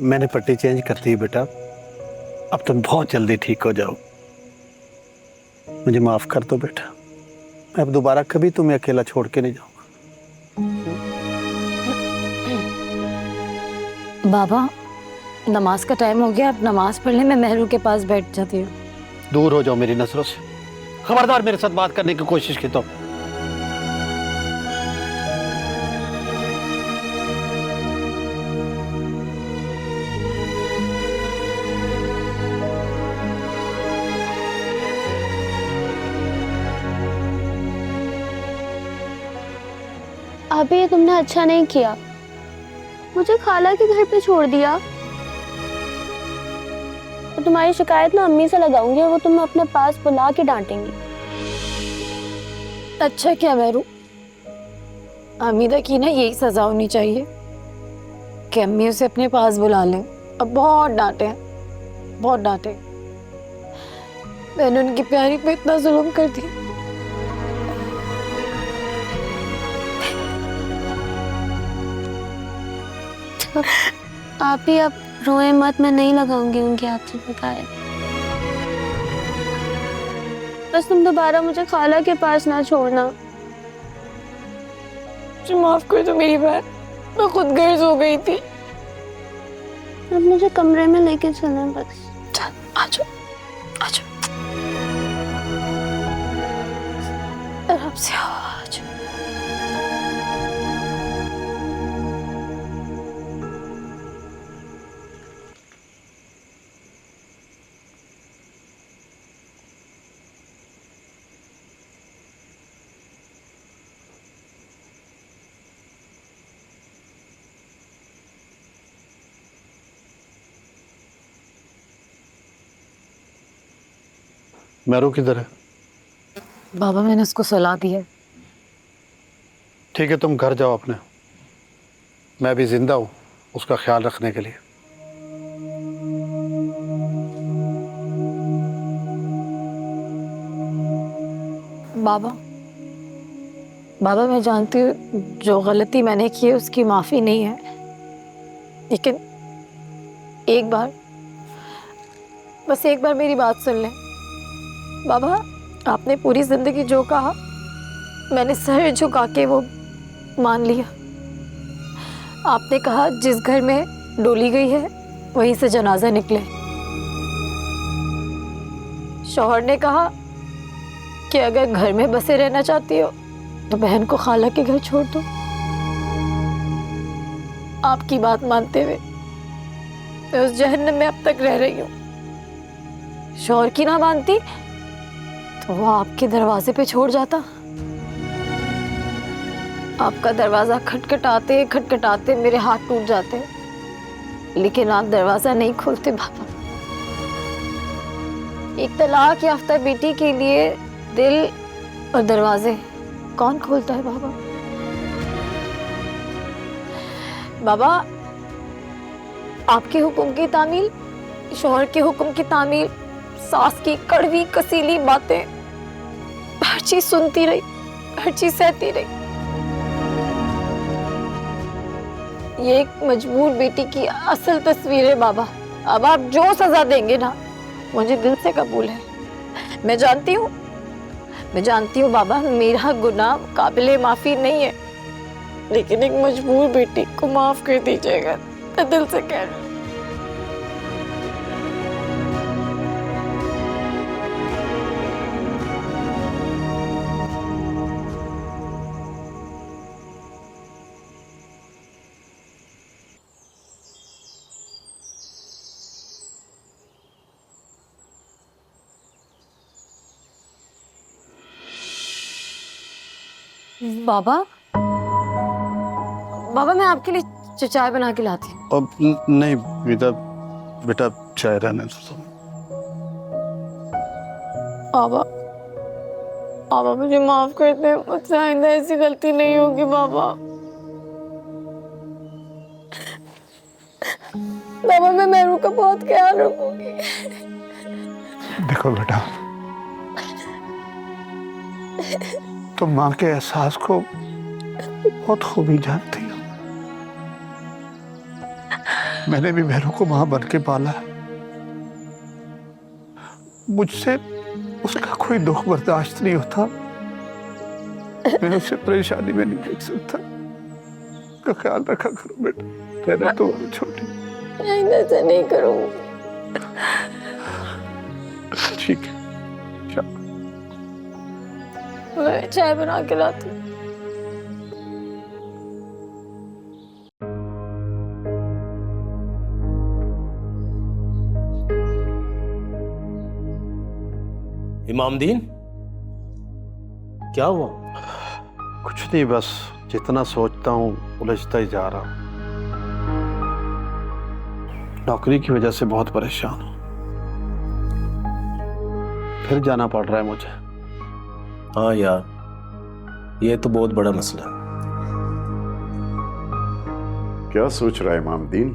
मैंने पट्टी चेंज कर दी बेटा। अब तुम बहुत जल्दी ठीक हो जाओ। मुझे माफ कर दो बेटा। मैं अब दोबारा कभी तुम्हें अकेला छोड़ के नहीं जाऊंगा। बाबा, नमाज का टाइम हो गया, अब नमाज पढ़ ले। मैं मेहरू के पास बैठ जाती हूँ। दूर हो जाओ मेरी नजरों से। खबरदार मेरे साथ बात करने की कोशिश की तो। अभी ये तुमने अच्छा नहीं किया, मुझे खाला के घर पे छोड़ दिया। तो तुम्हारी शिकायत ना अम्मी से लगाऊंगी, वो तुम्हें अपने पास बुला के डांटेंगी। अच्छा क्या मेहरू, हमीदा की ना यही सजा होनी चाहिए कि अम्मी उसे अपने पास बुला लें। अब बहुत डांटे, बहुत डांटे। मैंने उनकी प्यारी पे इतना जुल्म कर दिया। आप ही अब रोए मत, मैं नहीं लगाऊंगी उनके हाथ से शिकायत। बस तुम दोबारा मुझे खाला के पास ना छोड़ना। मुझे माफ कर दो मेरी बहन, मैं खुद गर्ज हो गई थी। अब मुझे कमरे में लेके चलना बस। चल आजो, आजो, आराम से आओ, आजो। मैरू किधर है? बाबा, मैंने उसको सुला दिया। ठीक है, तुम घर जाओ अपने। मैं भी जिंदा हूं उसका ख्याल रखने के लिए। बाबा, बाबा मैं जानती हूँ जो गलती मैंने की है उसकी माफी नहीं है, लेकिन एक बार, बस एक बार मेरी बात सुन लें। बाबा, आपने पूरी जिंदगी जो कहा मैंने सर झुका के वो मान लिया। आपने कहा जिस घर में डोली गई है वहीं से जनाजा निकले। शौहर ने कहा कि अगर घर में बसे रहना चाहती हो तो बहन को खाला के घर छोड़ दो। आपकी बात मानते हुए मैं उस जहन्नम में अब तक रह रही हूँ। शौहर की ना मानती तो वो आपके दरवाजे पे छोड़ जाता। आपका दरवाजा खटखटाते खटखटाते मेरे हाथ टूट जाते, लेकिन आप दरवाजा नहीं खोलते बाबा। एक तलाक याफ्ता बेटी के लिए दिल और दरवाजे कौन खोलता है बाबा? बाबा, आपके हुक्म की तामील, शौहर के हुक्म की तामील, सास की कड़वी कसीली बातें, हर चीज सुनती रही, हर चीज सहती रही। ये एक मजबूर बेटी की असल तस्वीर है बाबा। अब आप जो सजा देंगे ना मुझे दिल से कबूल है। मैं जानती हूँ बाबा, मेरा गुनाह काबिले माफी नहीं है, लेकिन एक मजबूर बेटी को माफ कर दीजिएगा, मैं दिल से कह रही हूँ। बाबा, बाबा मैं आपके लिए चाय बना के लाती हूँ। अब नहीं बेटा, बेटा चाय रहने दो। बाबा, बाबा मुझे माफ कर दे, मुझसे आइंदा ऐसी गलती नहीं होगी बाबा। बाबा मैं मेहरू का बहुत ख्याल रखूंगी। देखो बेटा, तुम माँ के एहसास को बहुत खूबी जानती हो। मैंने भी मेहरों को मां बन के पाला है। मुझसे उसका कोई दुख बर्दाश्त नहीं होता। मैं उसे परेशानी में नहीं देख सकता। का ख्याल रखा करो बेटा, रहना तो छोटी। नहीं, ऐसे नहीं करूँगी। ठीक है, चल। मैं चाय बना के लाती हूँ। इमामदीन, क्या हुआ? कुछ नहीं, बस जितना सोचता हूँ उलझता ही जा रहा हूँ। नौकरी की वजह से बहुत परेशान हूँ। फिर जाना पड़ रहा है मुझे। हाँ यार, ये तो बहुत बड़ा मसला है। क्या सोच रहा है इमामदीन?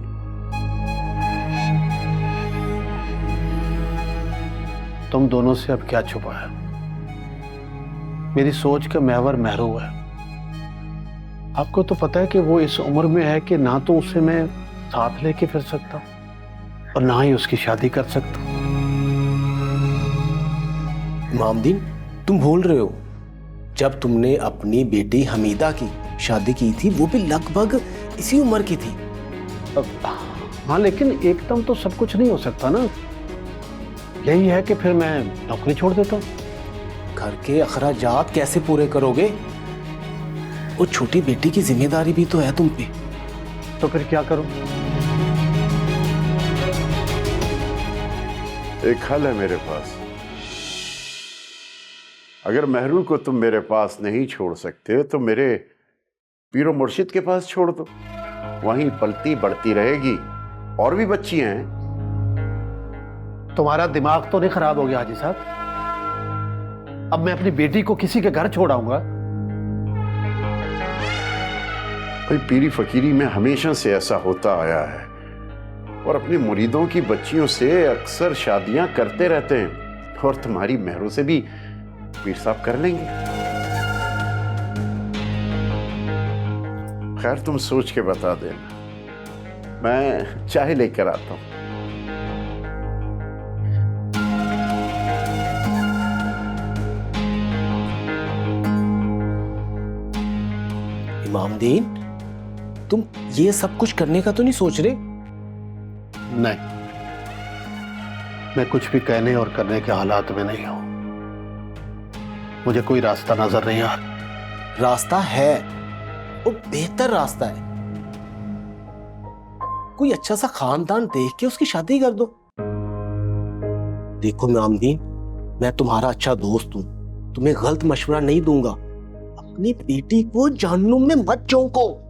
तुम दोनों से अब क्या छुपा है? मेरी सोच का महवर महरू है। आपको तो पता है कि वो इस उम्र में है कि ना तो उसे मैं साथ लेके फिर सकता और ना ही उसकी शादी कर सकता। इमामदीन, तुम भूल रहे हो, जब तुमने अपनी बेटी हमीदा की शादी की थी वो भी लगभग इसी उम्र की थी। हाँ, लेकिन एकदम तो सब कुछ नहीं हो सकता ना। यही है कि फिर मैं नौकरी छोड़ देता हूँ। घर के अखराजात कैसे पूरे करोगे? वो छोटी बेटी की जिम्मेदारी भी तो है तुम पे। तो फिर क्या करूं? एक हल है मेरे पास। अगर महरून को तुम मेरे पास नहीं छोड़ सकते तो मेरे पीरो मुर्शिद के पास छोड़ दो। वहीं पलती बढ़ती रहेगी। और भी बच्चियां हैं। तुम्हारा दिमाग तो नहीं खराब हो गया हाजी साहब? अब मैं अपनी बेटी को किसी के घर छोड़ाऊंगा? भाई, पीरी फकीरी में हमेशा से ऐसा होता आया है और अपने मुरीदों की बच्चियों से अक्सर शादियां करते रहते हैं। और तुम्हारी महरों से भी पीर साहब कर लेंगे। खैर, तुम सोच के बता देना। मैं चाय लेकर आता हूं। इमामदीन, तुम ये सब कुछ करने का तो नहीं सोच रहे? नहीं, मैं कुछ भी कहने और करने के हालात में नहीं हूं। मुझे कोई रास्ता नजर नहीं आ रहा। रास्ता है, वो बेहतर रास्ता है। कोई अच्छा सा खानदान देख के उसकी शादी कर दो। देखो इमामदीन, मैं तुम्हारा अच्छा दोस्त हूं, तुम्हें गलत मशवरा नहीं दूंगा। अपनी बेटी को जहन्नुम में मत झोंको।